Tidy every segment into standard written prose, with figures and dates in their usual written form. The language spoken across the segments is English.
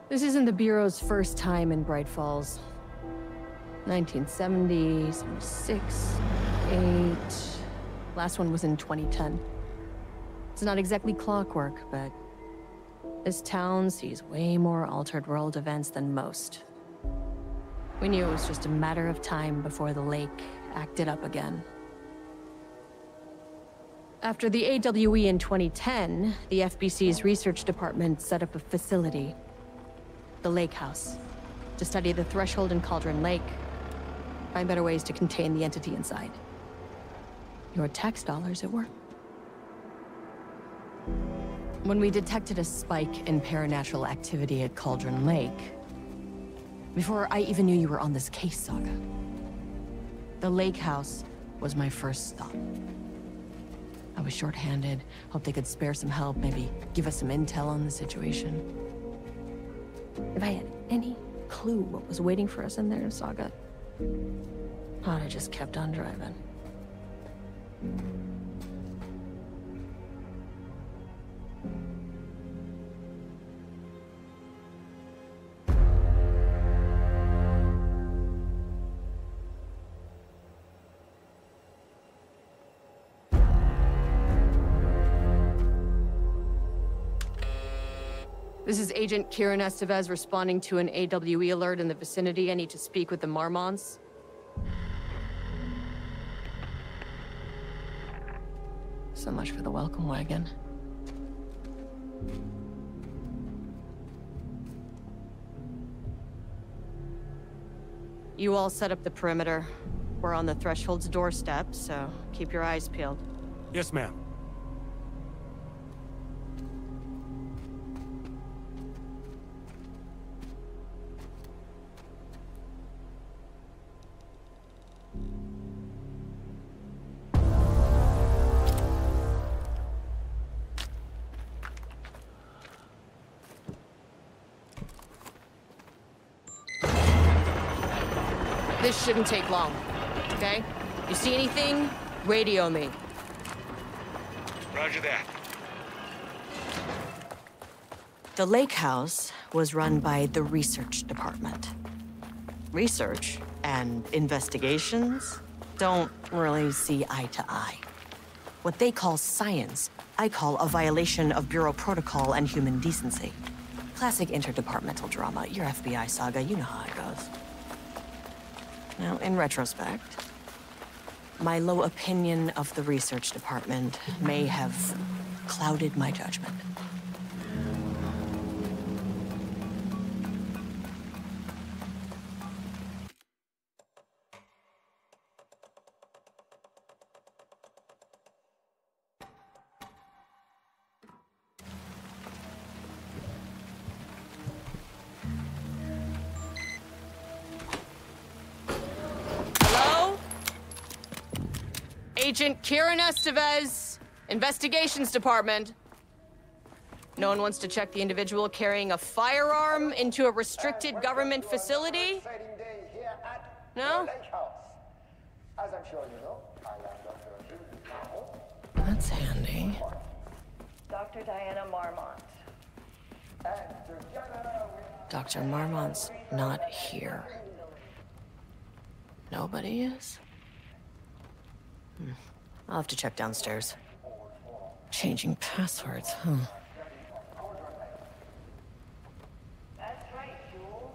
This isn't the Bureau's first time in Bright Falls. 1970, 76, 8... Last one was in 2010. It's not exactly clockwork, but this town sees way more altered world events than most. We knew it was just a matter of time before the lake acted up again. After the AWE in 2010, the FBC's research department set up a facility, the Lake House, to study the Threshold and Cauldron Lake, find better ways to contain the entity inside. Your tax dollars at work. When we detected a spike in paranatural activity at Cauldron Lake, before I even knew you were on this case, Saga, the Lake House was my first stop. I was short-handed, hoped they could spare some help, maybe give us some intel on the situation. If I had any clue what was waiting for us in there, Saga, I'd have just kept on driving. This is Agent Kieran Estevez responding to an AWE alert in the vicinity. I need to speak with the Marmonts. So much for the welcome wagon. You all set up the perimeter. We're on the Threshold's doorstep, so keep your eyes peeled. Yes, ma'am. This shouldn't take long, okay? You see anything, radio me. Roger that. The Lake House was run by the research department. Research and investigations don't really see eye to eye. What they call science, I call a violation of Bureau protocol and human decency. Classic interdepartmental drama. Your FBI saga, you know how it goes. Now, in retrospect, my low opinion of the research department may have clouded my judgment. Agent Kieran Estevez, Investigations Department. No one wants to check the individual carrying a firearm into a restricted government facility? No? That's handy. Dr. Diana Marmont. Dr. Marmont's not here. Nobody is? I'll have to check downstairs. Changing passwords, huh? That's right, Jules.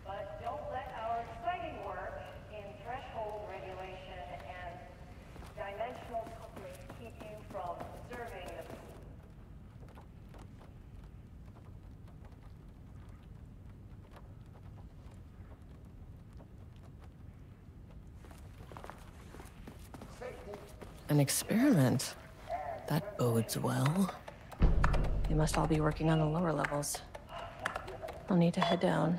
But don't let our exciting work in threshold regulation and dimensional coupling keep you from observing the... An experiment? That bodes well. They must all be working on the lower levels. I'll need to head down.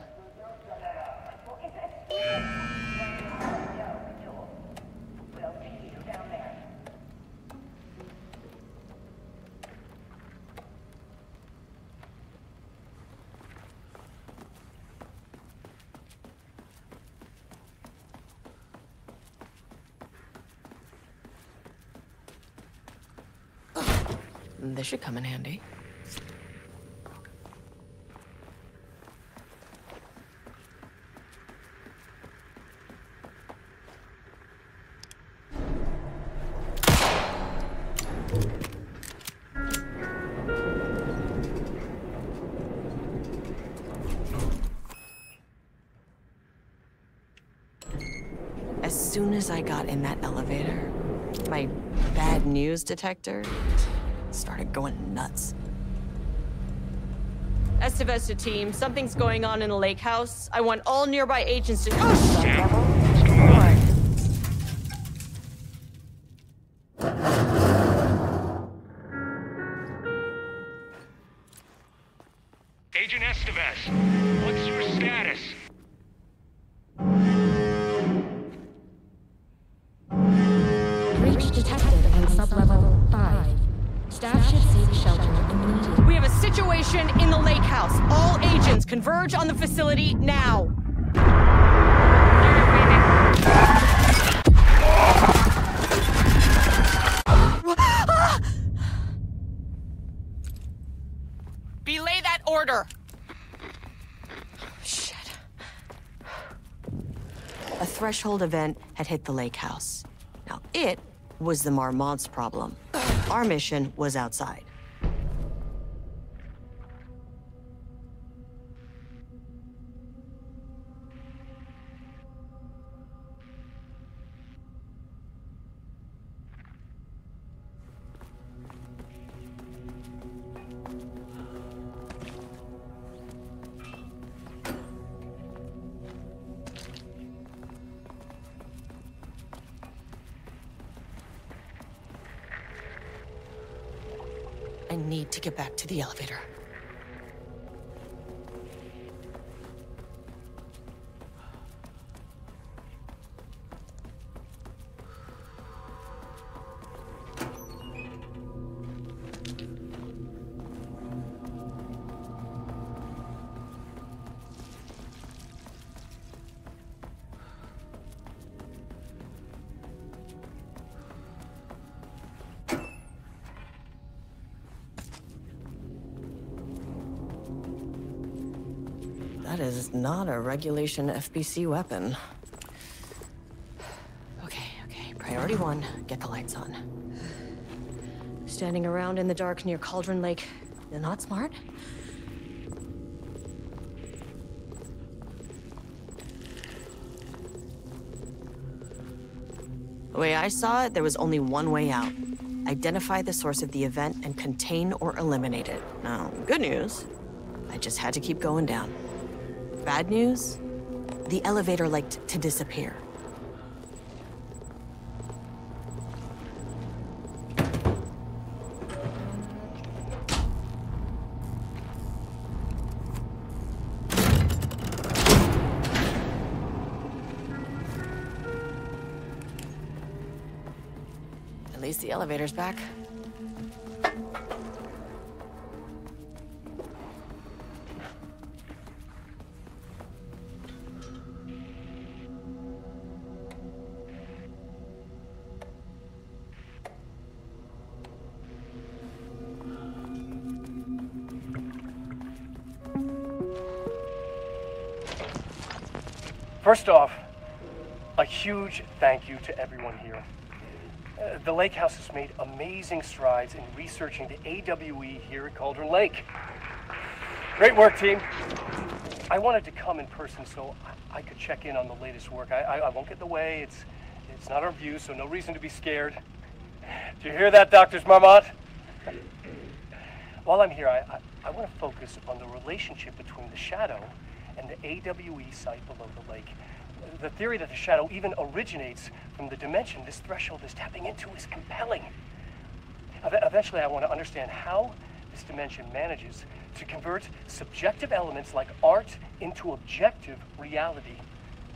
This should come in handy. As soon as I got in that elevator, my bad news detector started going nuts. Estevez to team, something's going on in the lake house. I want all nearby agents to... Oh, shit! What's going on? Agent Estevez, what's your status? Breach detected on sublevel 5. Staff should seek shelter immediately. We have a situation in the lake house. All agents converge on the facility now. Belay that order. Shit. A threshold event had hit the lake house. Now, it was the Marmont's problem. Our mission was outside. I need to get back to the elevator. That is not a regulation FBC weapon. Okay. Priority 1, get the lights on. Standing around in the dark near Cauldron Lake, you're not smart? The way I saw it, there was only one way out. Identify the source of the event and contain or eliminate it. Now, good news, I just had to keep going down. Bad news? The elevator liked to disappear. At least the elevator's back. First off, a huge thank you to everyone here. The Lake House has made amazing strides in researching the AWE here at Cauldron Lake. Great work, team. I wanted to come in person so I could check in on the latest work. I won't get in the way. It's not our view, so no reason to be scared. Do you hear that, Drs. Marmont? While I'm here, I want to focus on the relationship between the shadow and the AWE site below the lake. The theory that the shadow even originates from the dimension this threshold is tapping into is compelling. Eventually, I want to understand how this dimension manages to convert subjective elements like art into objective reality.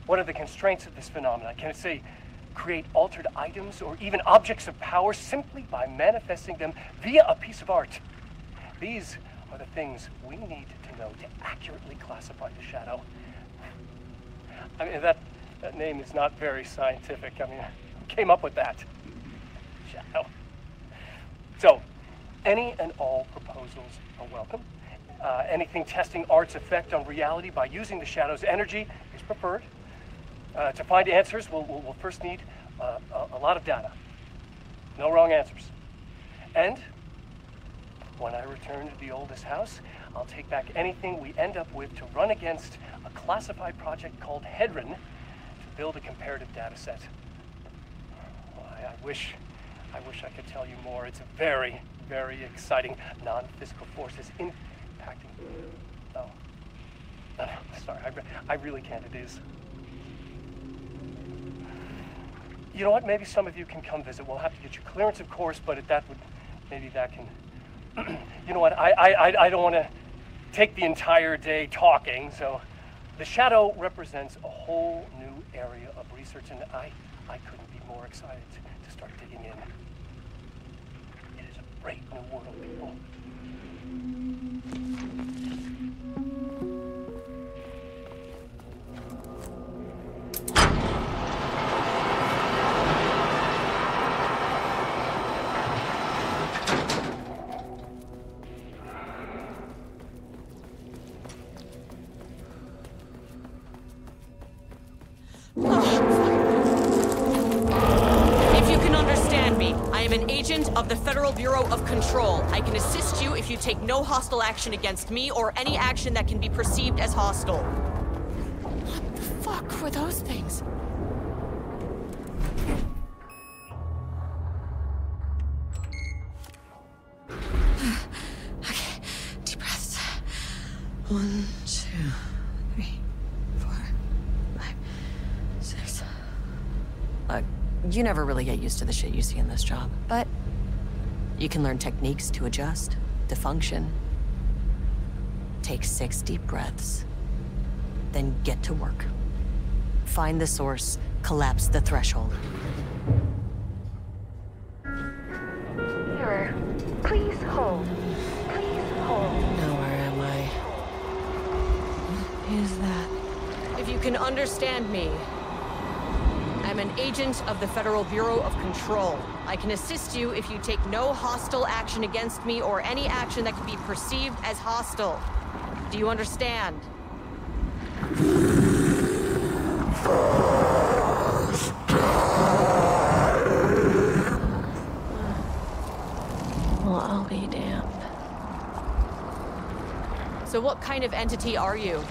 What are the constraints of this phenomenon? Can it, say, create altered items or even objects of power simply by manifesting them via a piece of art? These are the things we need to know to accurately classify the shadow. I mean, that name is not very scientific. I mean, who came up with that? Shadow. So, any and all proposals are welcome. Anything testing art's effect on reality by using the shadow's energy is preferred. To find answers, we'll first need a lot of data. No wrong answers. And when I return to the oldest house, I'll take back anything we end up with to run against a classified project called Hedron to build a comparative data set. Well, I wish I could tell you more. It's a very, very exciting non-physical forces impacting. Oh, sorry, I really can't. It is. You know what? Maybe some of you can come visit. We'll have to get your clearance, of course, but maybe that can. You know what? I don't want to take the entire day talking. So, the shadow represents a whole new area of research, and I couldn't be more excited to start digging in. It is a great new world, people. Of the Federal Bureau of Control. I can assist you if you take no hostile action against me or any action that can be perceived as hostile. What the fuck were those things? Okay, deep breaths. 1, 2, 3, 4, 5, 6. You never really get used to the shit you see in this job, but you can learn techniques to adjust, to function. Take 6 deep breaths, then get to work. Find the source, collapse the threshold. Mirror, please hold. Please hold. Now where am I? What is that? If you can understand me, I'm an agent of the Federal Bureau of Control. I can assist you if you take no hostile action against me or any action that can be perceived as hostile. Do you understand? Well, I'll be damned. So what kind of entity are you?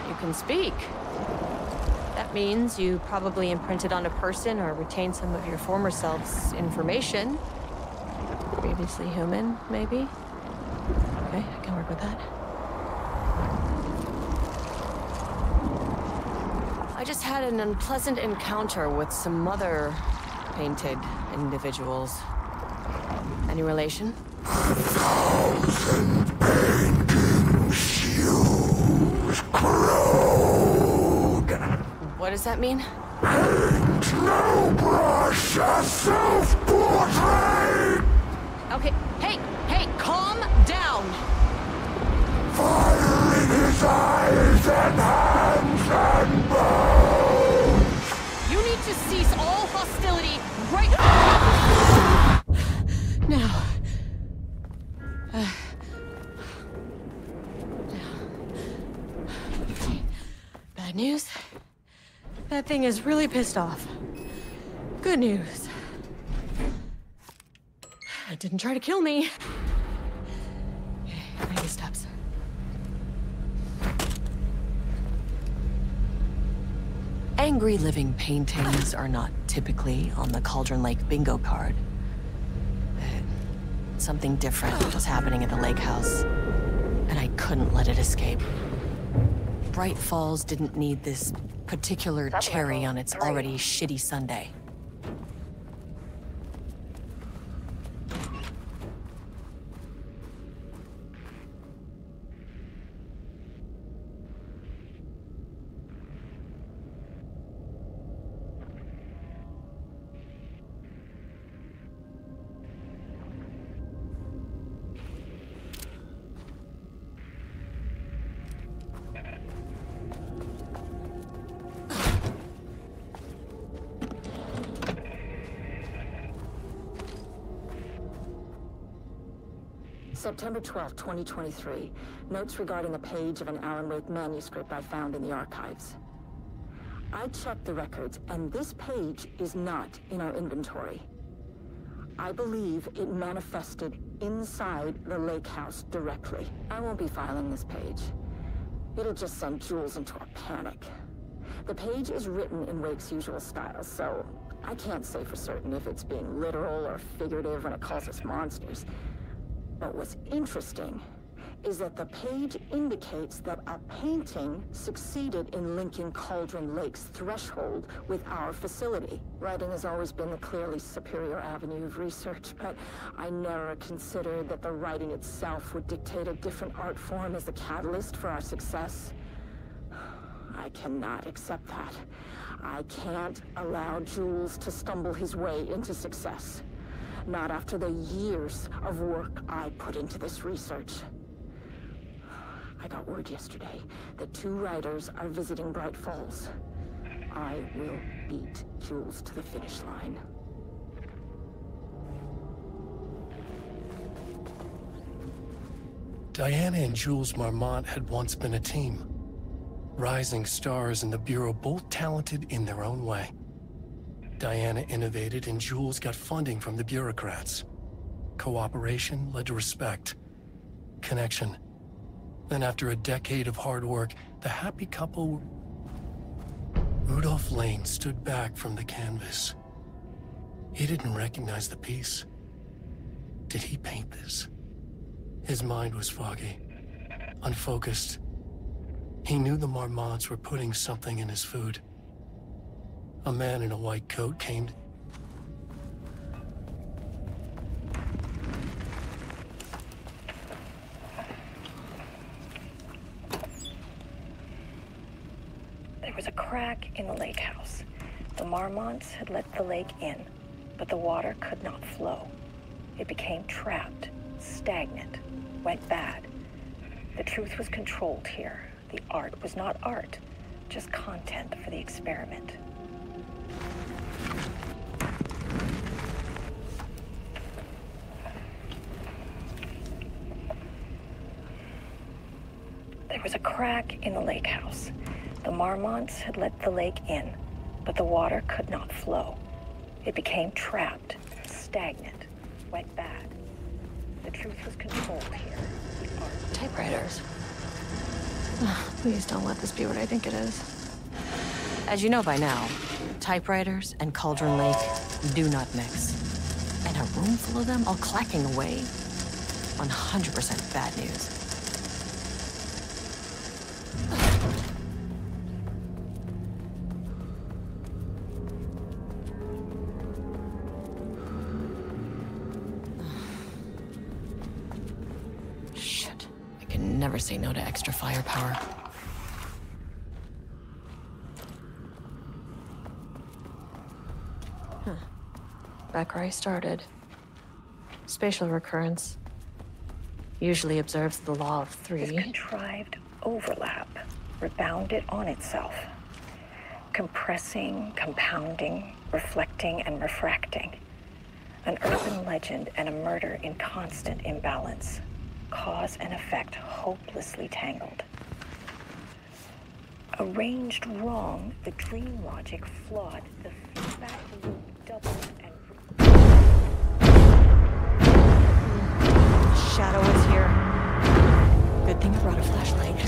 You can speak. That means you probably imprinted on a person or retained some of your former self's information. Previously human, maybe? Okay, I can work with that. I just had an unpleasant encounter with some other painted individuals. Any relation? 1,000 painting shoes corrode. What does that mean? Paint no brush, a self-portrait. Okay, hey, calm down. Fire in his eyes and hands and bones. You need to cease all hostility right now. Bad news. That thing is really pissed off. Good news. It didn't try to kill me. Okay, baby steps. Angry living paintings are not typically on the Cauldron Lake bingo card. Something different was happening at the lake house, and I couldn't let it escape. Bright Falls didn't need this particular cherry on its already shitty sundae. September 12, 2023. Notes regarding a page of an Alan Wake manuscript I found in the archives. I checked the records, and this page is not in our inventory. I believe it manifested inside the lake house directly. I won't be filing this page. It'll just send Jules into a panic. The page is written in Wake's usual style, so I can't say for certain if it's being literal or figurative when it calls us monsters. But what's interesting is that the page indicates that a painting succeeded in linking Cauldron Lake's threshold with our facility. Writing has always been the clearly superior avenue of research, but I never considered that the writing itself would dictate a different art form as the catalyst for our success. I cannot accept that. I can't allow Jules to stumble his way into success. Not after the years of work I put into this research. I got word yesterday that 2 writers are visiting Bright Falls. I will beat Jules to the finish line. Diana and Jules Marmont had once been a team. Rising stars in the Bureau, both talented in their own way. Diana innovated and Jules got funding from the bureaucrats. Cooperation led to respect, connection. Then after a decade of hard work, the happy couple... Rudolph Lane stood back from the canvas. He didn't recognize the piece. Did he paint this? His mind was foggy, unfocused. He knew the Marmonts were putting something in his food. A man in a white coat came... There was a crack in the lake house. The Marmonts had let the lake in, but the water could not flow. It became trapped, stagnant, went bad. The truth was controlled here. The art was not art, just content for the experiment. There was a crack in the lake house. The Marmonts had let the lake in, but the water could not flow. It became trapped, stagnant, went bad. The truth was controlled here. The art. Typewriters. Please don't let this be what I think it is. As you know by now, typewriters and Cauldron Lake do not mix. And a room full of them all clacking away? 100% bad news. Shit. I can never say no to extra firepower. Back where I started. Spatial recurrence usually observes the law of 3. This contrived overlap rebounded on itself, compressing, compounding, reflecting, and refracting. An urban legend and a murder in constant imbalance. Cause and effect hopelessly tangled. Arranged wrong, the dream logic flawed, the feedback loop doubled and... Shadow is here. Good thing I brought a flashlight.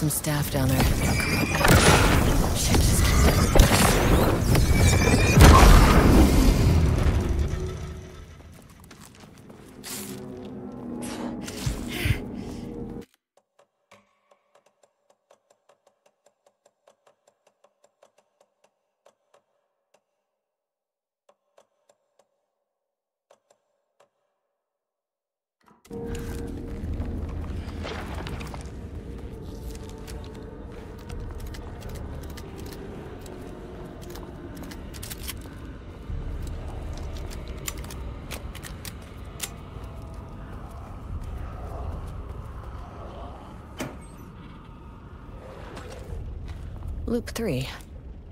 some staff down there. Shit, just Loop 3.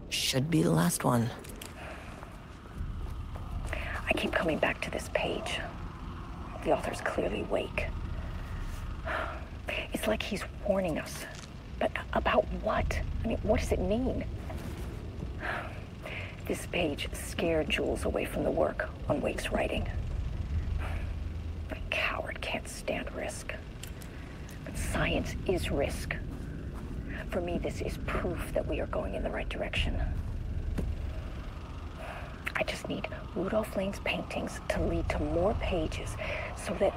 Should be the last one. I keep coming back to this page. The author's clearly awake. It's like he's warning us. But about what? I mean, what does it mean? This page scared Jules away from the work on Wake's writing. A coward can't stand risk. But science is risk. For me, this is proof that we are going in the right direction. I just need Rudolph Lane's paintings to lead to more pages so that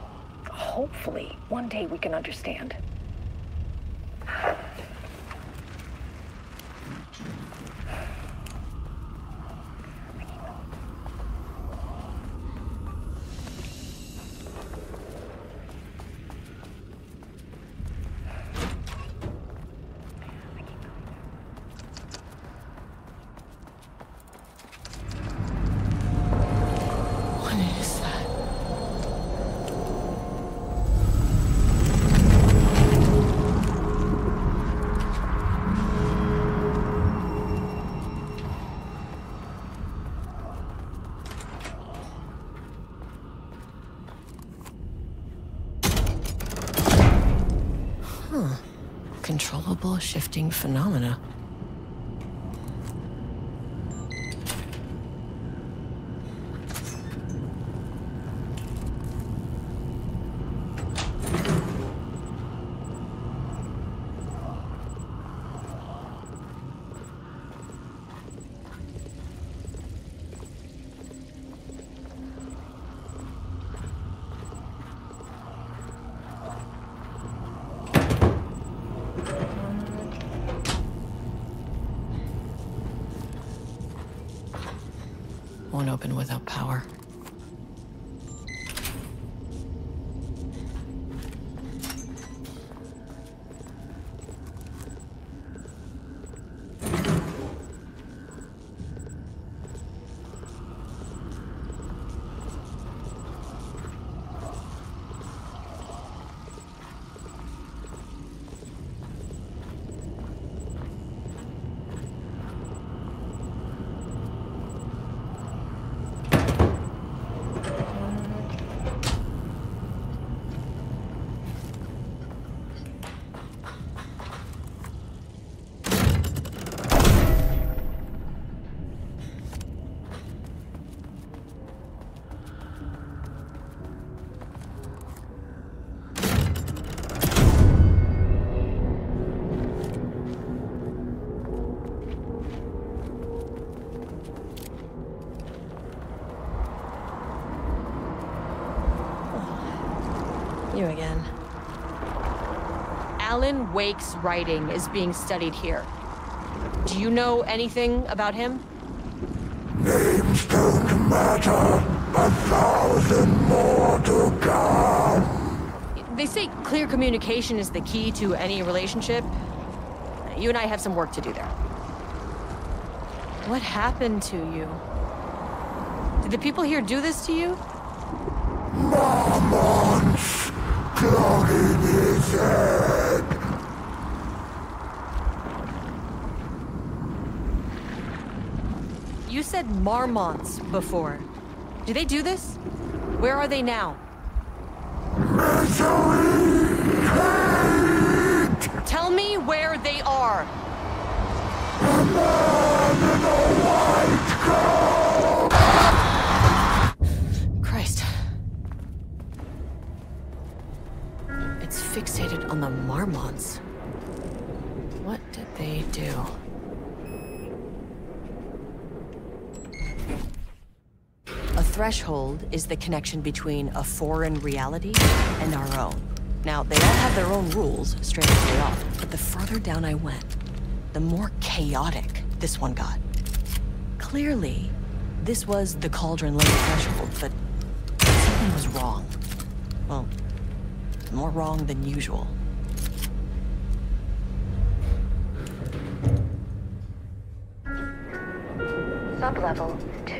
hopefully one day we can understand. Controllable shifting phenomena. Won't open without power. You again. Alan Wake's writing is being studied here. Do you know anything about him? Names don't matter. 1,000 more to come. They say clear communication is the key to any relationship. You and I have some work to do there. What happened to you? Did the people here do this to you? Marmots clogging his head. You said marmots before. Do they do this? Where are they now? Misery, hate. Tell me where they are. A man in a white coat. Christ. It's fixated on the marmots. What did they do? A threshold is the connection between a foreign reality and our own. Now, they all have their own rules, strange as they are, but the further down I went, the more chaotic this one got. Clearly, this was the Cauldron Lake threshold, but something was wrong. Well, more wrong than usual. Sublevel 2.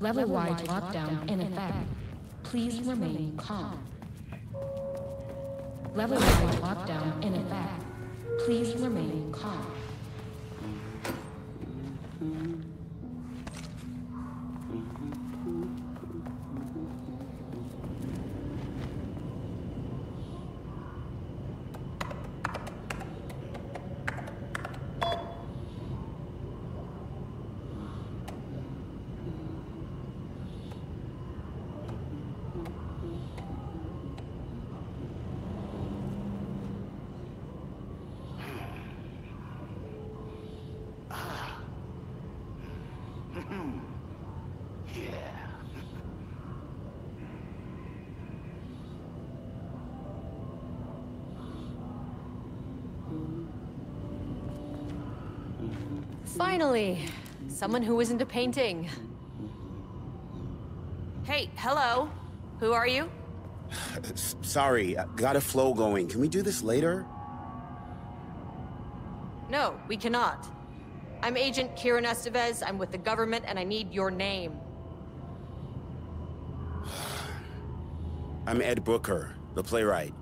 Level-wide lockdown in effect. Please remain calm. Level-wide lockdown in effect. Please remain calm. Finally, someone who isn't a painting. Hey, hello. Who are you? Sorry, got a flow going. Can we do this later? No, we cannot. I'm Agent Kieran Estevez. I'm with the government, and I need your name. I'm Ed Booker, the playwright.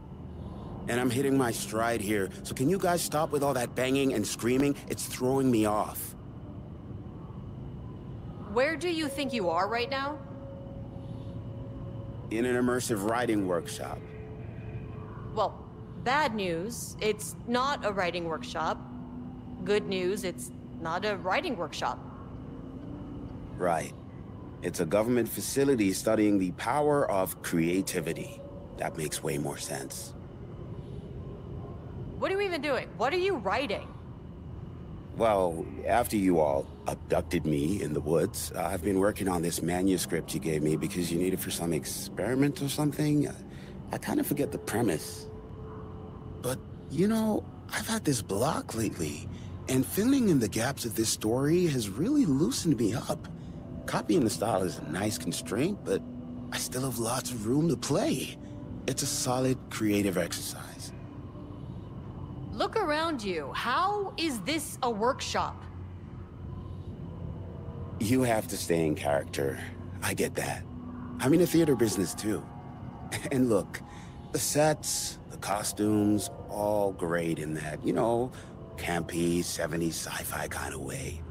And I'm hitting my stride here, so can you guys stop with all that banging and screaming? It's throwing me off. Where do you think you are right now? In an immersive writing workshop. Well, bad news, it's not a writing workshop. Good news, it's not a writing workshop. Right. It's a government facility studying the power of creativity. That makes way more sense. What are you even doing? What are you writing? Well, after you all abducted me in the woods, I've been working on this manuscript you gave me because you need it for some experiment or something. I kind of forget the premise. But, you know, I've had this block lately, and filling in the gaps of this story has really loosened me up. Copying the style is a nice constraint, but I still have lots of room to play. It's a solid creative exercise. Look around you. How is this a workshop? You have to stay in character. I get that. I'm in the theater business too. And look, the sets, the costumes, all great in that, you know, campy, 70s sci-fi kind of way.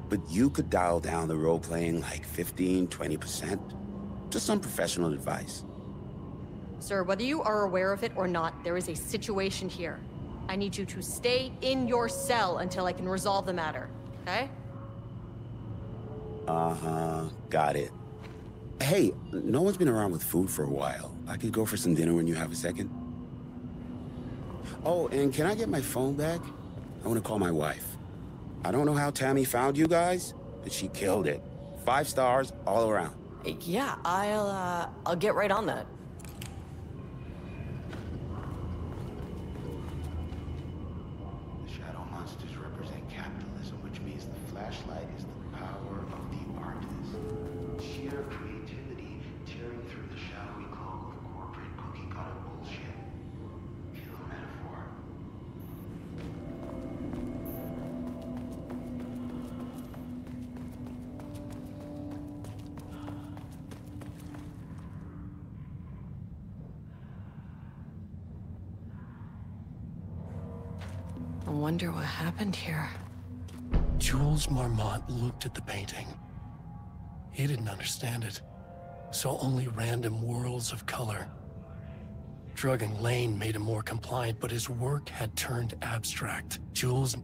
But you could dial down the role-playing like 15, 20%. Just some professional advice. Sir, whether you are aware of it or not, there is a situation here. I need you to stay in your cell until I can resolve the matter, okay? Uh-huh, got it. Hey, no one's been around with food for a while. I could go for some dinner when you have a second. Oh, and can I get my phone back? I want to call my wife. I don't know how Tammy found you guys, but she killed it. 5 stars all around. Yeah, I'll get right on that. Flashlight is the power of the artist. Sheer creativity tearing through the shadowy cloak of corporate cookie-cutter bullshit. Feel the metaphor. I wonder what happened here. Jules Marmont looked at the painting. He didn't understand it, so only random whirls of color. Drugging Lane made him more compliant, but his work had turned abstract. Jules...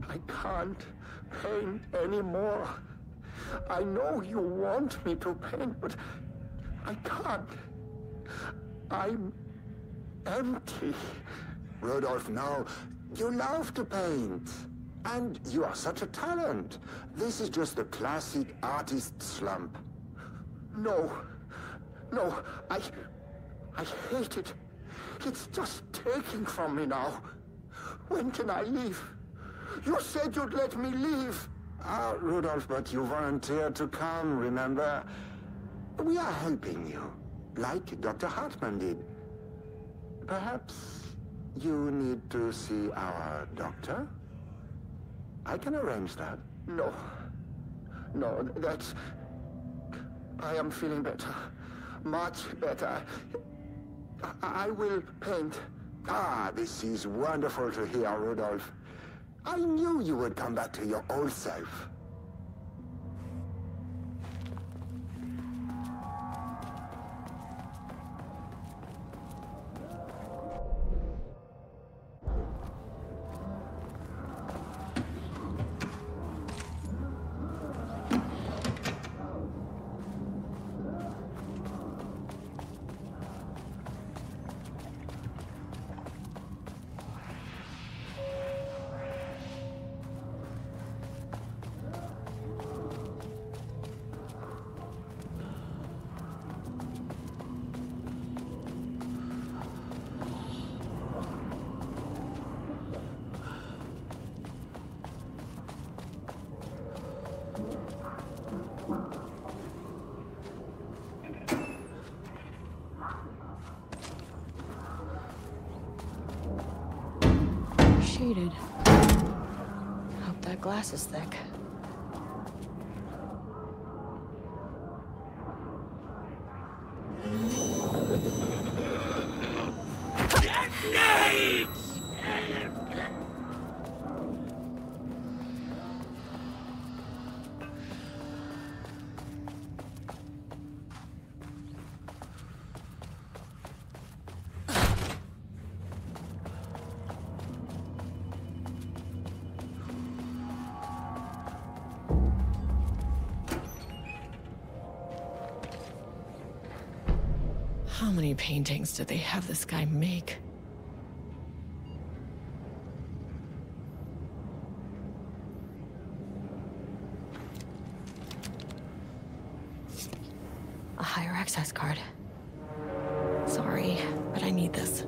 I can't paint anymore. I know you want me to paint, but I can't. I'm empty. Rudolph, no. You love to paint. And you are such a talent. This is just the classic artist slump. No. No, I hate it. It's just taking from me now. When can I leave? You said you'd let me leave. Rudolph, but you volunteered to come, remember? We are helping you, like Dr. Hartman did. Perhaps you need to see our doctor? I can arrange that. No, that's... I am feeling better. Much better. I will paint. This is wonderful to hear, Rudolph. I knew you would come back to your old self. Shaded. Hope that glass is thick. How many paintings did they have this guy make? A higher access card. Sorry, but I need this.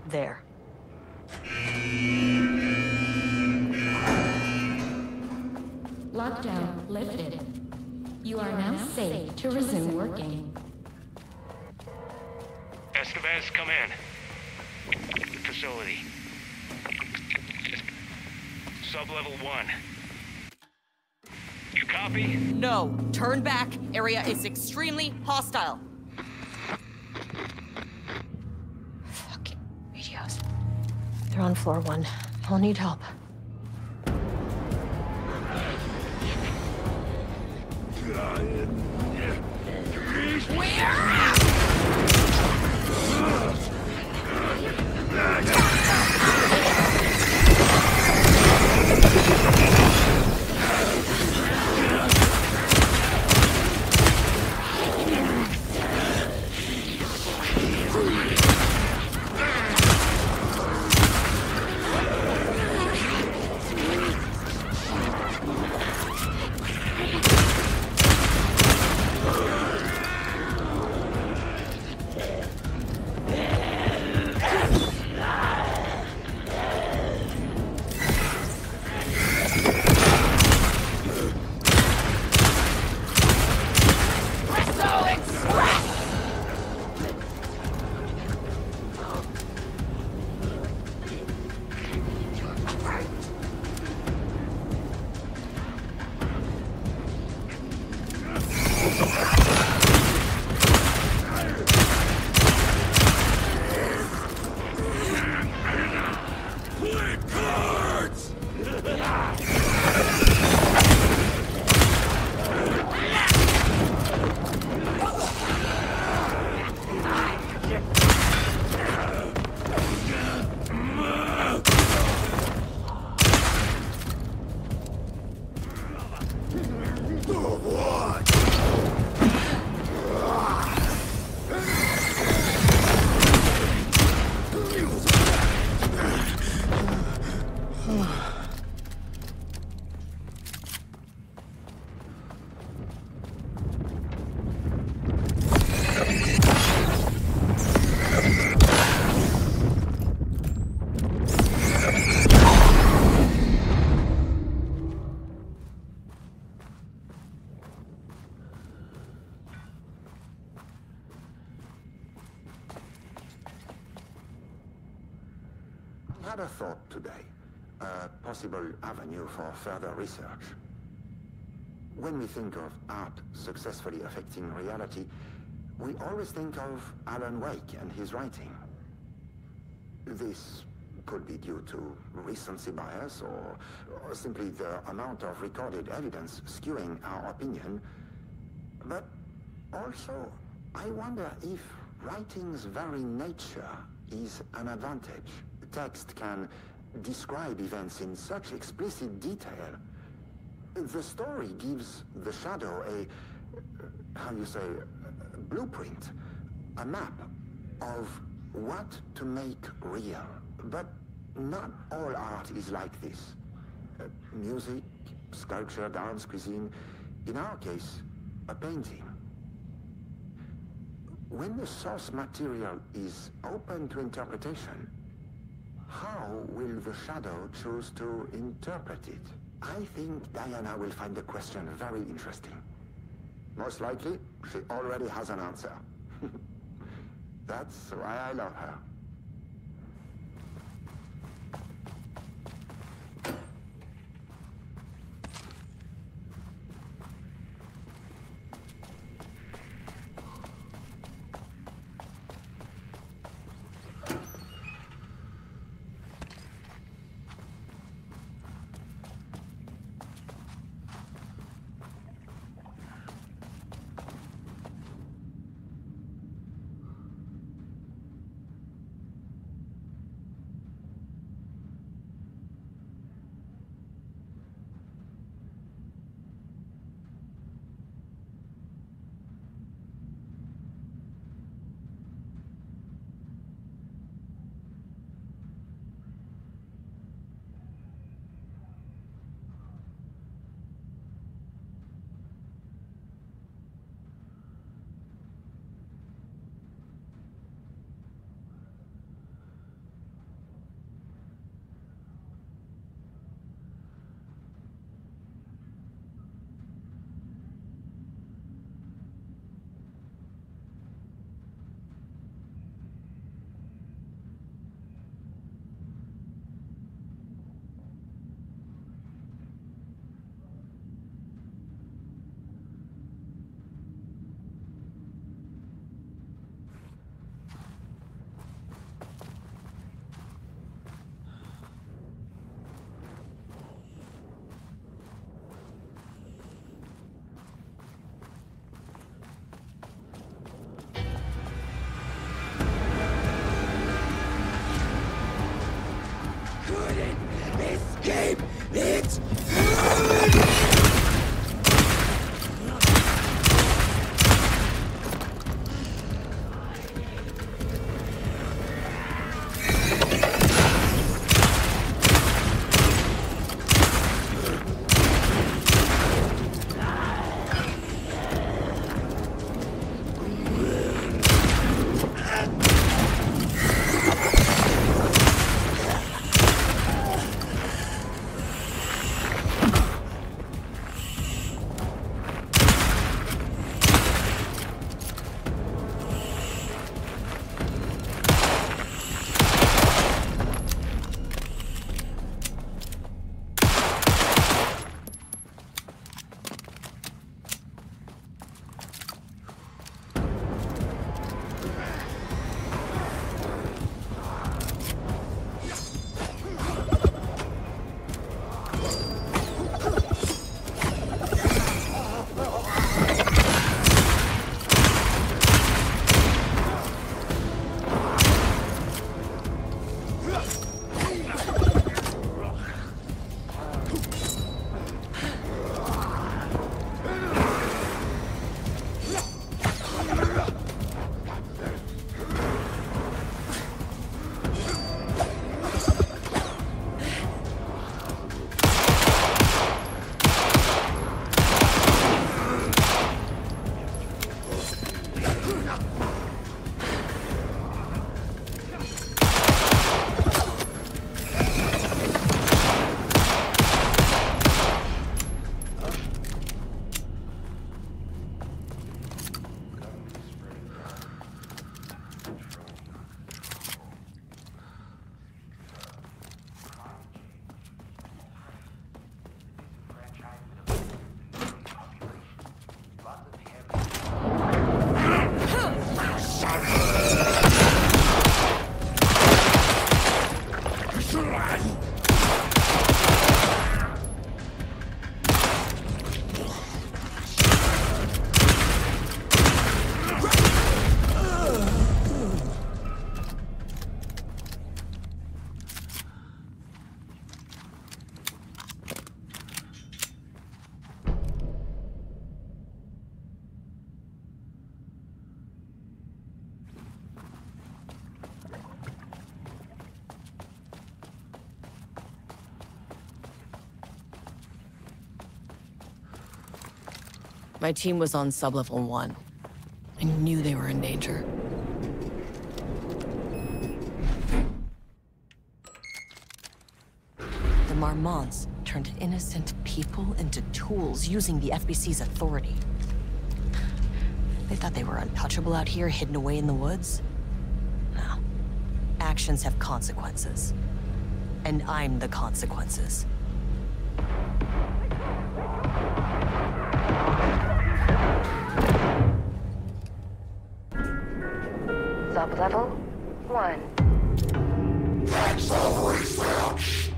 There. Lockdown lifted. You are now safe to resume working. Estevez, come in. Facility. Sub-level 1. You copy? No. Turn back. Area is extremely hostile. Fucking radios. They're on floor 1. I'll need help. I had a thought today, a possible avenue for further research. When we think of art successfully affecting reality, we always think of Alan Wake and his writing. This could be due to recency bias or simply the amount of recorded evidence skewing our opinion. But also, I wonder if writing's very nature is an advantage. Text can describe events in such explicit detail. The story gives the shadow a, how you say, blueprint, a map of what to make real. But not all art is like this. Music, sculpture, dance, cuisine, in our case, a painting. When the source material is open to interpretation, how will the shadow choose to interpret it? I think Diana will find the question very interesting. Most likely, she already has an answer. That's why I love her. My team was on sublevel 1. I knew they were in danger. The Marmonts turned innocent people into tools using the FBC's authority. They thought they were untouchable out here, hidden away in the woods. No. Actions have consequences. And I'm the consequences. Sublevel 1. That's our research.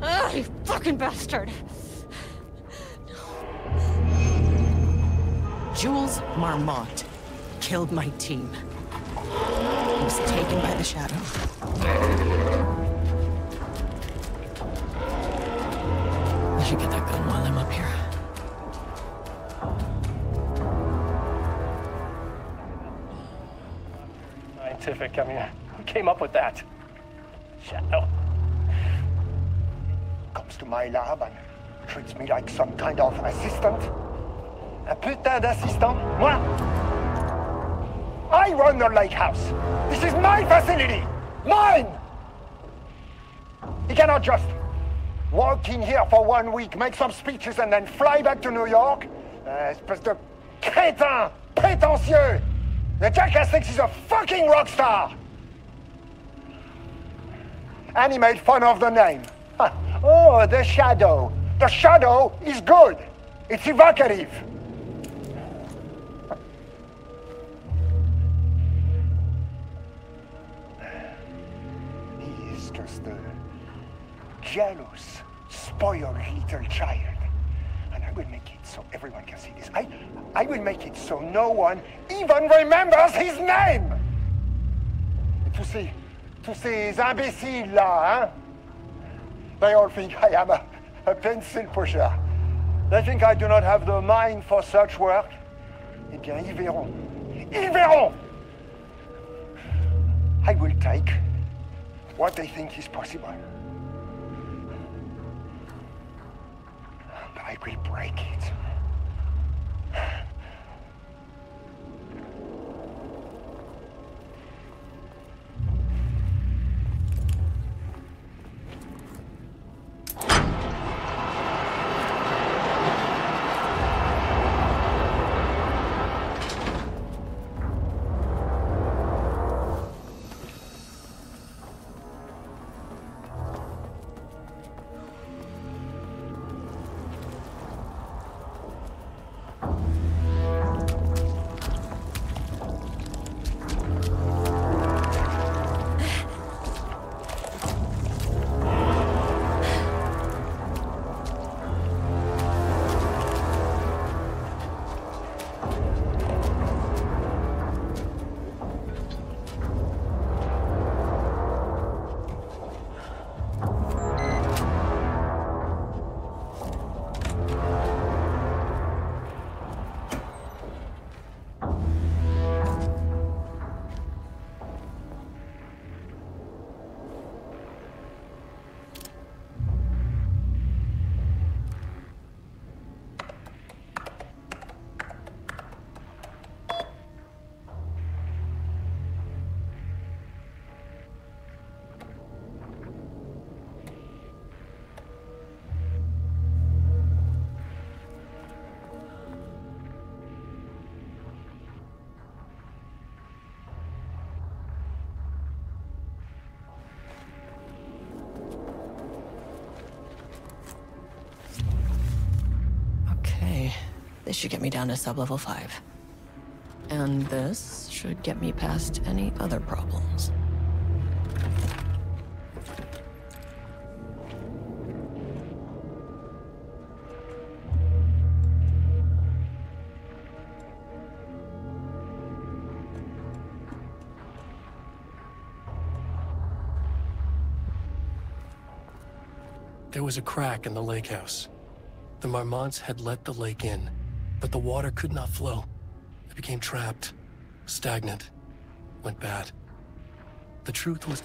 Ah, you fucking bastard! Jules Marmont killed my team. He was taken by the Shadow. I should get that gun while I'm up here. Scientific, I mean, who came up with that? Shadow. Comes to my lab and treats me like some kind of assistant. Un putain d'assistant? Moi? I run the lake house. This is my facility. Mine! He cannot just walk in here for 1 week, make some speeches, and then fly back to New York. Espèce de crétin, prétentieux. The jackass thinks he's a fucking rock star. And he made fun of the name. Oh, the Shadow. The Shadow is good. It's evocative. He is just a jealous, spoiled little child. And I will make it so everyone can see this. I will make it so no one even remembers his name. Tous ces imbéciles là, hein? They all think I am a pencil pusher. They think I do not have the mind for such work. Eh bien, ils verront. Ils verront! I will take what they think is possible. But I will break it. This should get me down to sublevel 5. And this should get me past any other problems. There was a crack in the lake house. The Marmonts had let the lake in, but the water could not flow. It became trapped, stagnant, went bad. The truth was...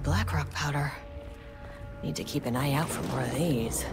Black rock powder. Need to keep an eye out for more of these.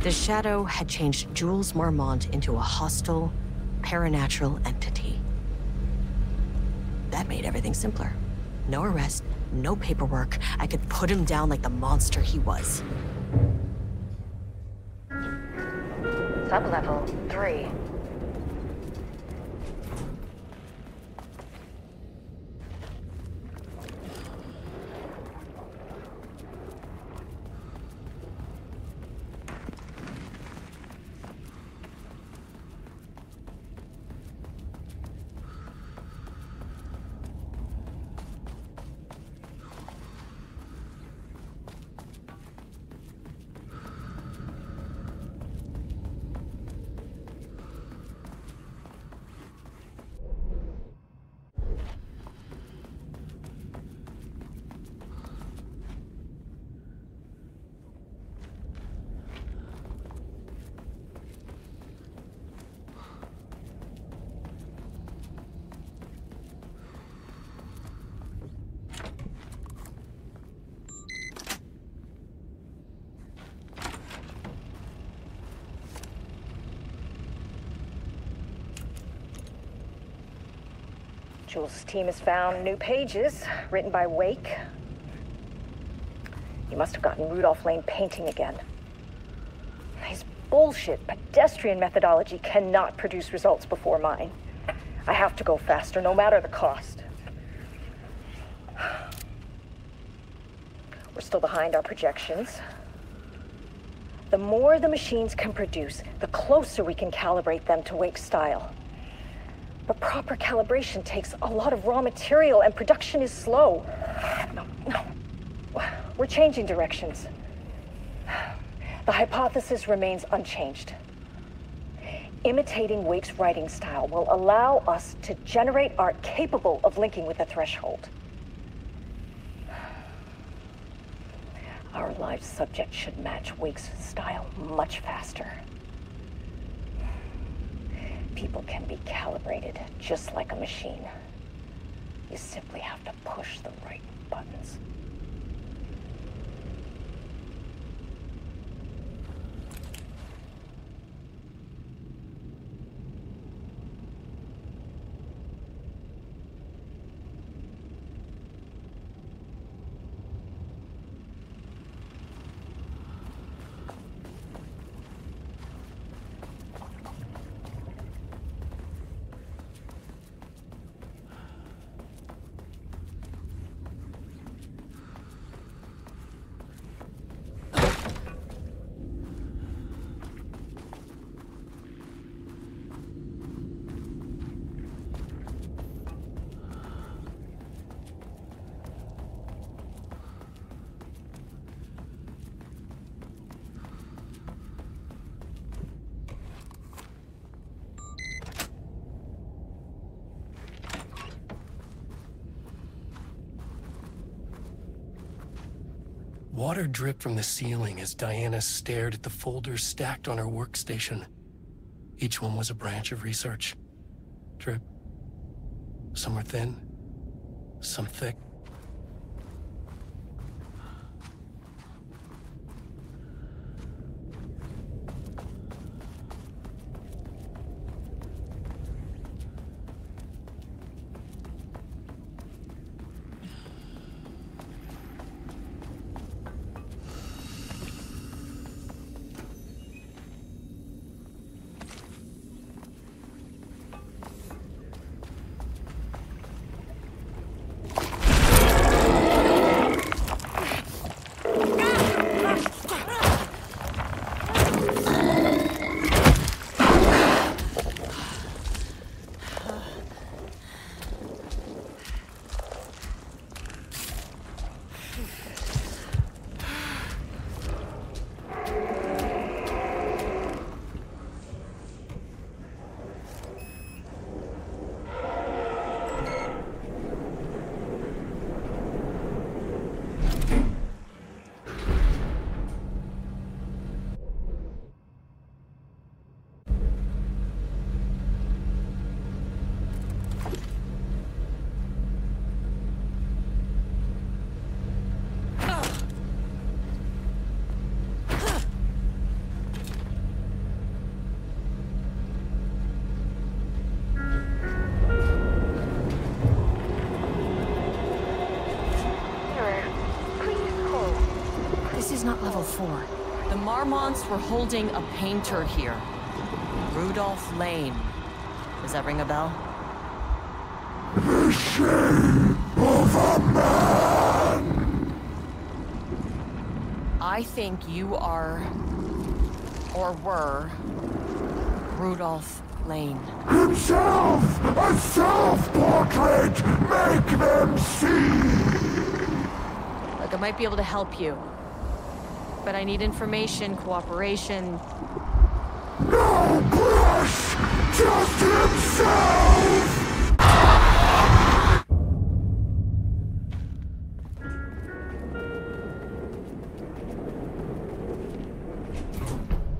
The Shadow had changed Jules Marmont into a hostile, paranatural entity. That made everything simpler. No arrest, no paperwork. I could put him down like the monster he was. Sublevel 3. Jules' team has found new pages written by Wake. He must have gotten Rudolph Lane painting again. His bullshit pedestrian methodology cannot produce results before mine. I have to go faster, no matter the cost. We're still behind our projections. The more the machines can produce, the closer we can calibrate them to Wake's style. But proper calibration takes a lot of raw material, and production is slow. No. We're changing directions. The hypothesis remains unchanged. Imitating Wake's writing style will allow us to generate art capable of linking with the threshold. Our live subject should match Wake's style much faster. People can be calibrated just like a machine. You simply have to push the right buttons. Water dripped from the ceiling as Diana stared at the folders stacked on her workstation. Each one was a branch of research. Drip. Some were thin, some thick. Not level 4. The Marmonts were holding a painter here. Rudolph Lane. Does that ring a bell? The shape of a man! I think you are, or were, Rudolph Lane. Himself! A self-portrait! Make them see! Look, I might be able to help you. But I need information, cooperation. No crush! Just himself!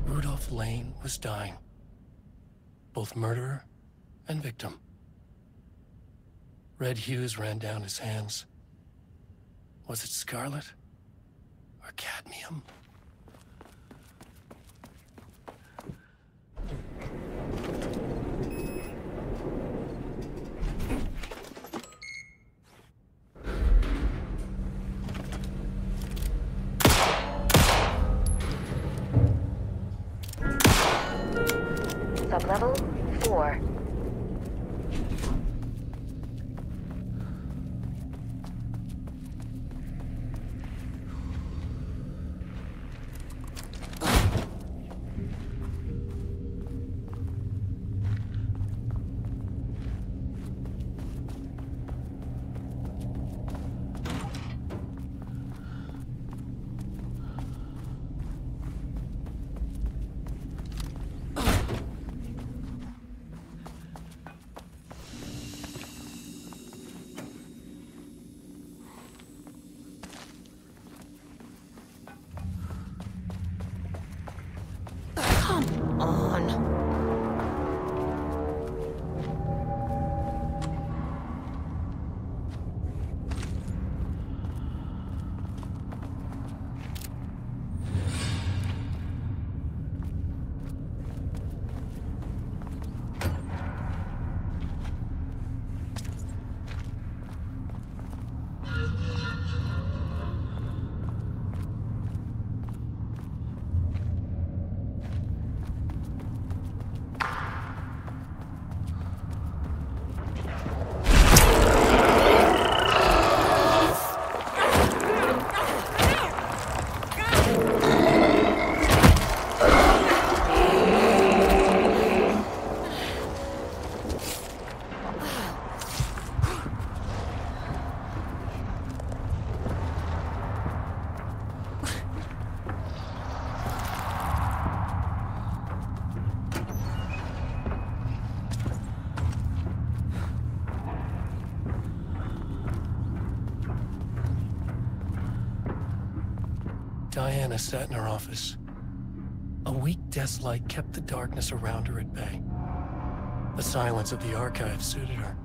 Rudolph Lane was dying. Both murderer and victim. Red hues ran down his hands. Was it scarlet? Or cadmium? Sublevel 4. Diana sat in her office. A weak desk light kept the darkness around her at bay. The silence of the archive suited her.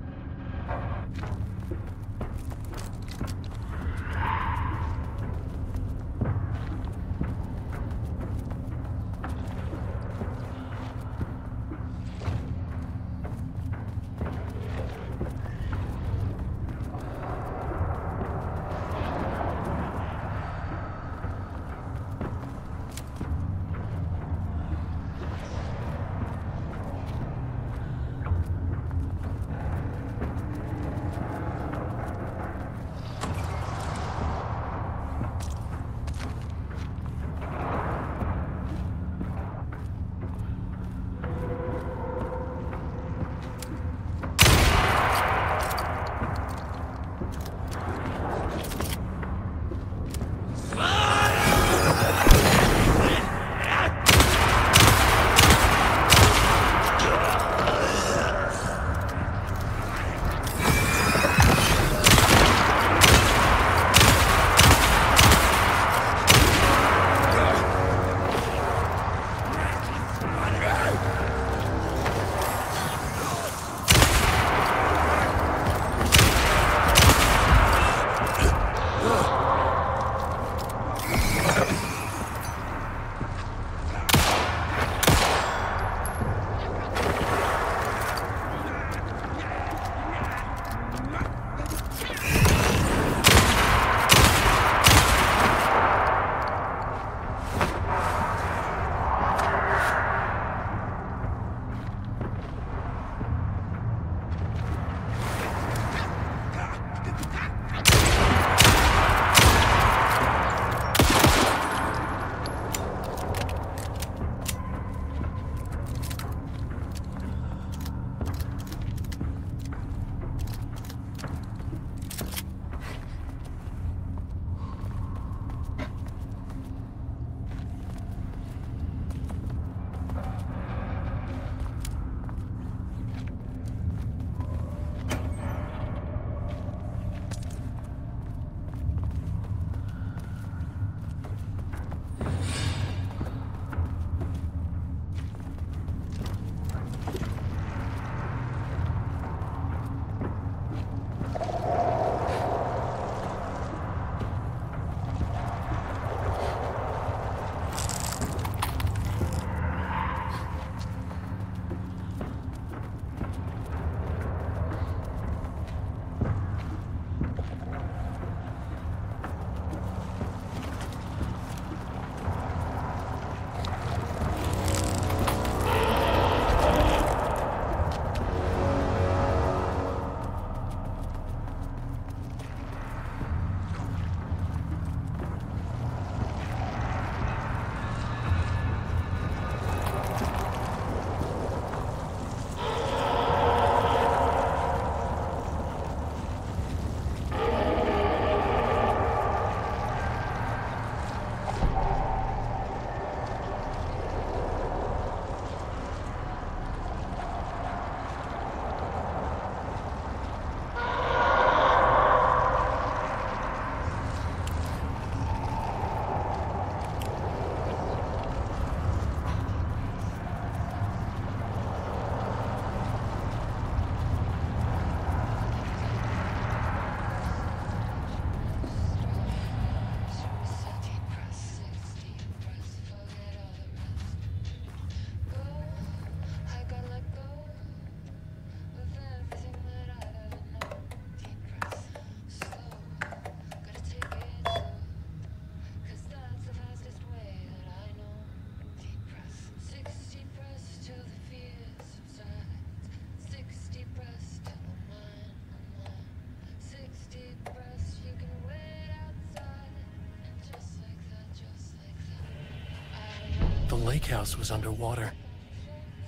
The lake house was underwater.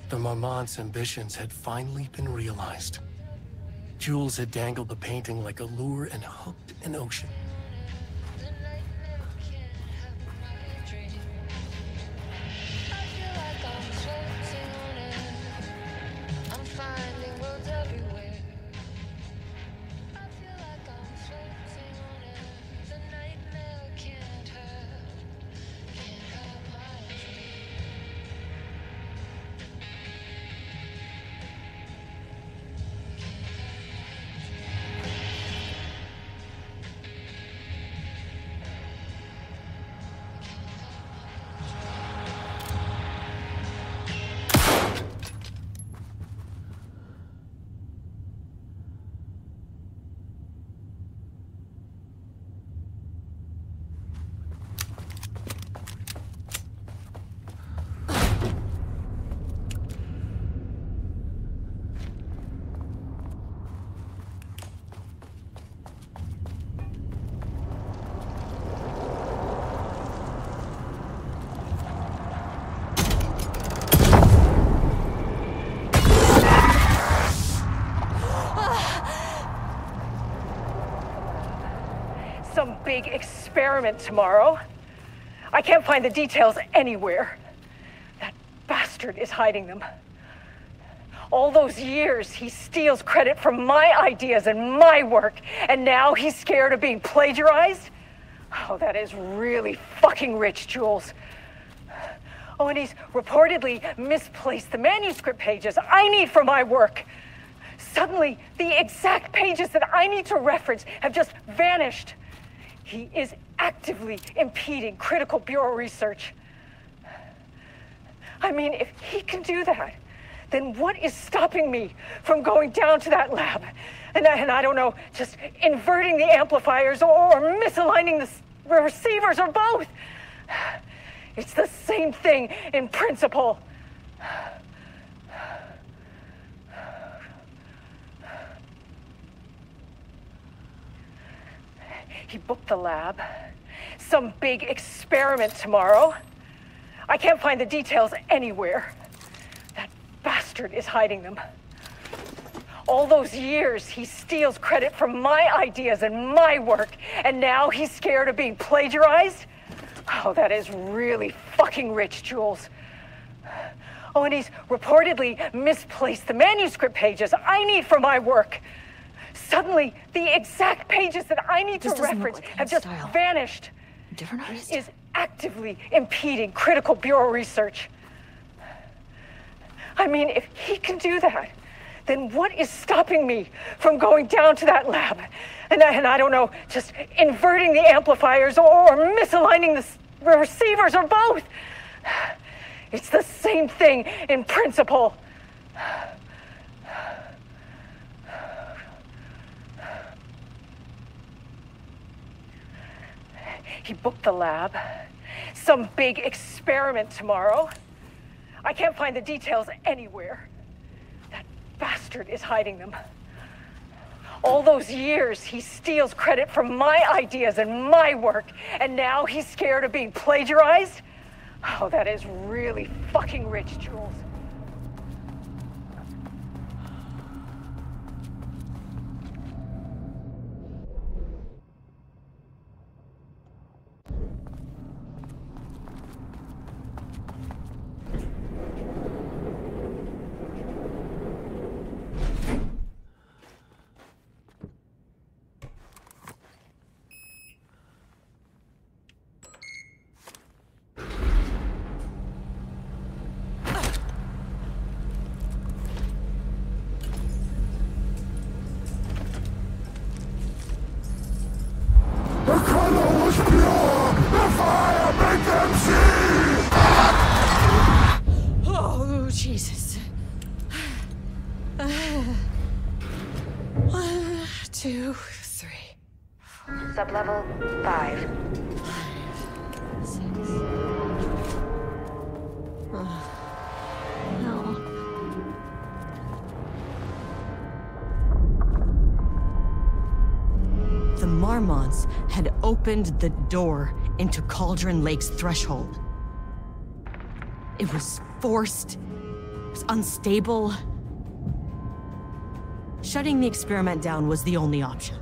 The Marmont's ambitions had finally been realized. Jules had dangled the painting like a lure and hooked an ocean. big experiment tomorrow. I can't find the details anywhere. That bastard is hiding them. All those years, he steals credit for my ideas and my work, and now he's scared of being plagiarized? Oh, that is really fucking rich, Jules. Oh, and he's reportedly misplaced the manuscript pages I need for my work. Suddenly, the exact pages that I need to reference have just vanished. He is actively impeding critical bureau research. I mean, if he can do that, then what is stopping me from going down to that lab? And I don't know, just inverting the amplifiers or misaligning the receivers or both. It's the same thing in principle. He booked the lab. Some big experiment tomorrow. I can't find the details anywhere. That bastard is hiding them. All those years, he steals credit for my ideas and my work, and now he's scared of being plagiarized? Oh, that is really fucking rich, Jules. Oh, and he's reportedly misplaced the manuscript pages I need for my work. Suddenly, the exact pages that I need to reference have just vanished. Different artist? Is actively impeding critical bureau research. I mean, if he can do that, then what is stopping me from going down to that lab? And I don't know, just inverting the amplifiers or misaligning the receivers or both. It's the same thing in principle. He booked the lab. Some big experiment tomorrow. I can't find the details anywhere. That bastard is hiding them. All those years, he steals credit for my ideas and my work, and now he's scared of being plagiarized? Oh, that is really fucking rich, Jules. Oh, Jesus. 1, 2, 3. Sublevel 5. 6. No. The Marmonts had opened the door into Cauldron Lake's threshold. It was forced. It was unstable. Shutting the experiment down was the only option.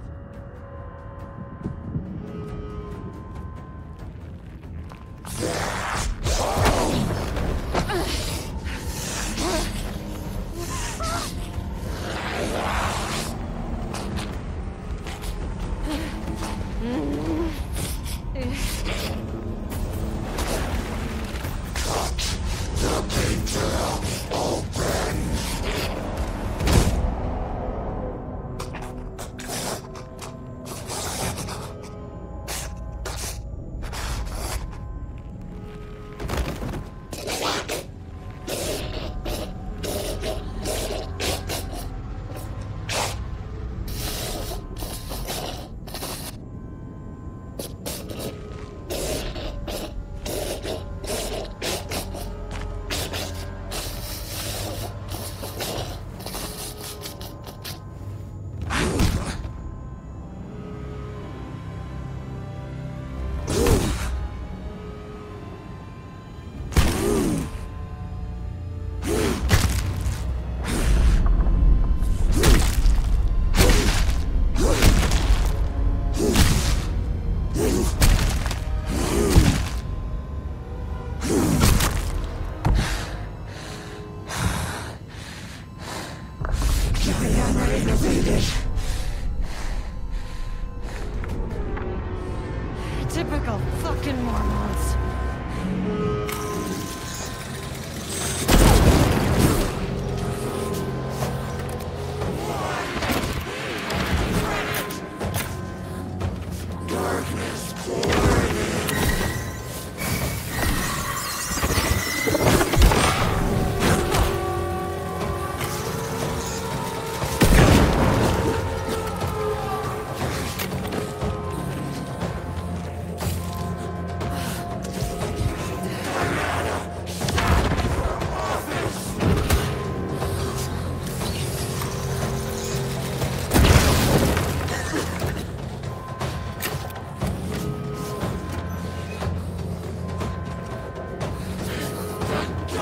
Where'd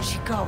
she go?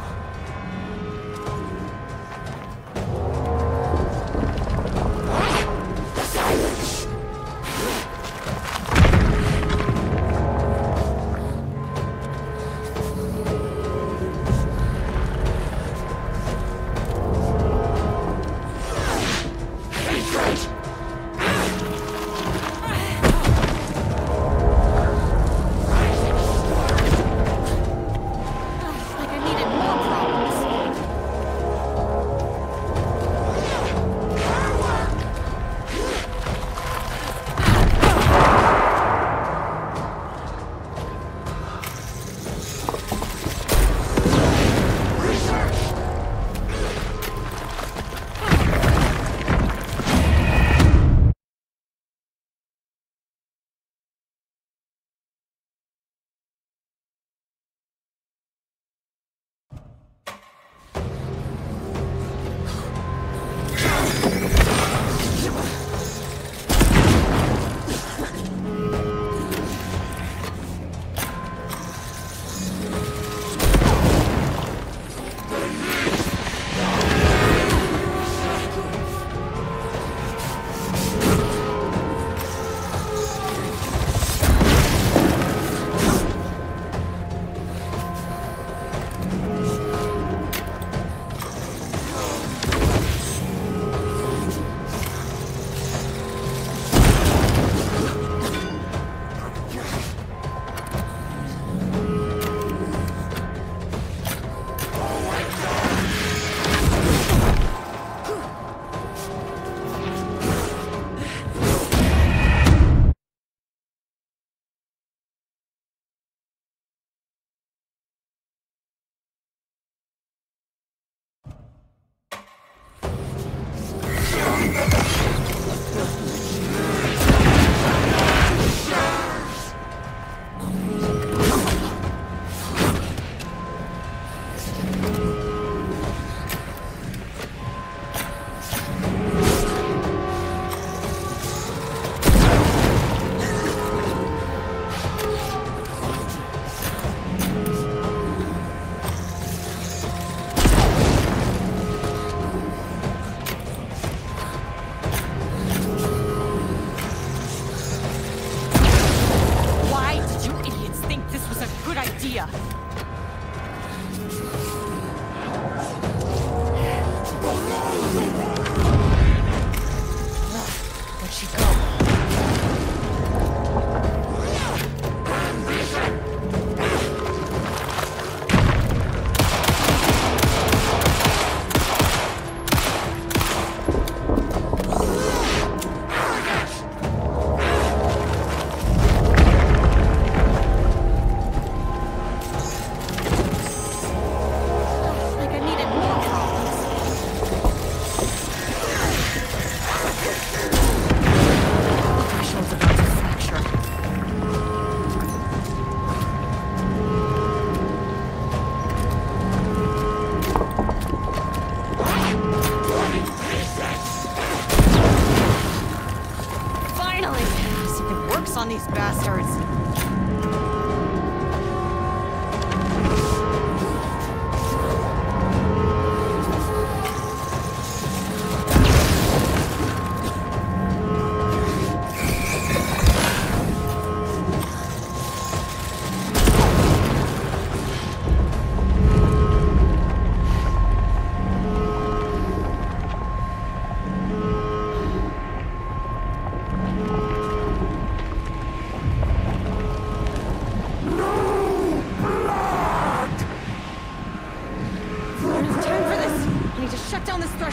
On these bastards.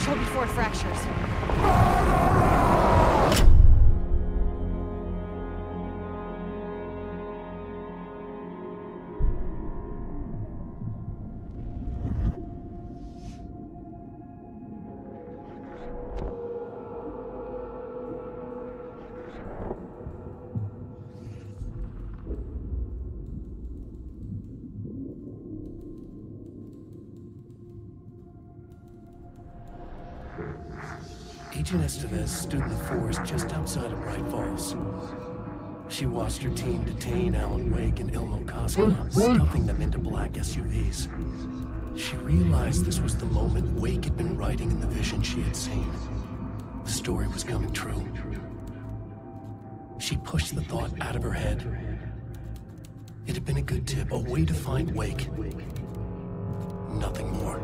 Before it fractures. Agent Estevez stood in the forest just outside of Bright Falls. She watched her team detain Alan Wake and Ilmo Koskinen, stuffing them into black SUVs. She realized this was the moment Wake had been writing in the vision she had seen. The story was coming true. She pushed the thought out of her head. It had been a good tip, a way to find Wake. Nothing more.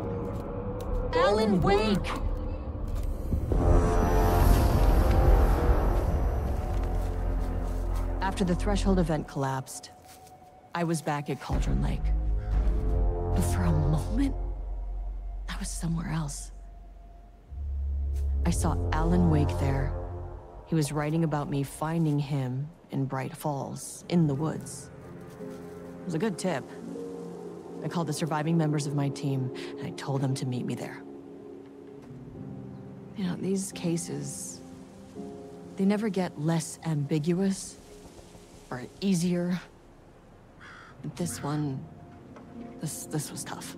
Alan Wake! After the Threshold event collapsed, I was back at Cauldron Lake. But for a moment, I was somewhere else. I saw Alan Wake there. He was writing about me finding him in Bright Falls, in the woods. It was a good tip. I called the surviving members of my team, and I told them to meet me there. You know, these cases, they never get less ambiguous or easier. But this one, this was tough.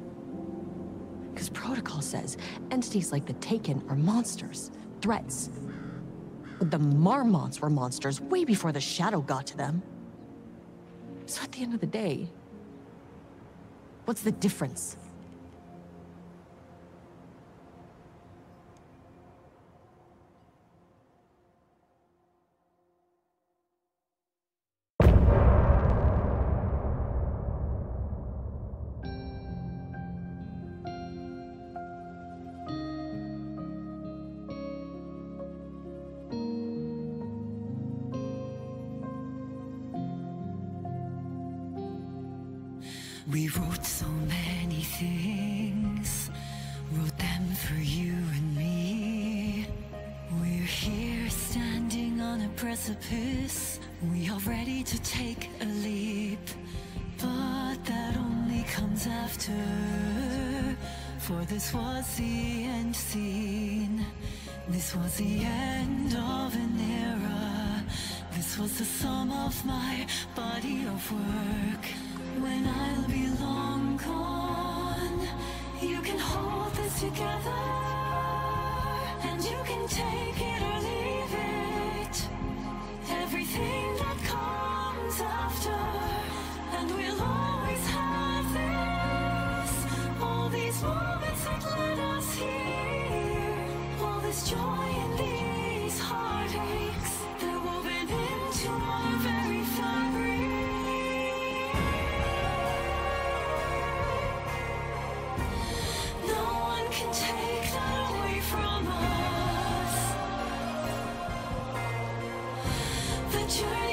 Because protocol says entities like the Taken are monsters, threats. But the Marmonts were monsters way before the Shadow got to them. So at the end of the day, what's the difference? We wrote so many things, wrote them for you and me. We're here standing on a precipice, we are ready to take a leap. But that only comes after, for this was the end scene. This was the end of an era. This was the sum of my body of work. When I'll be long gone, you can hold this together, and you can take it or leave it. Everything that comes after, and we'll always have this. All these moments that led us here, all this joy and these heartaches, they're woven into our very fabric. Take that away from us. The journey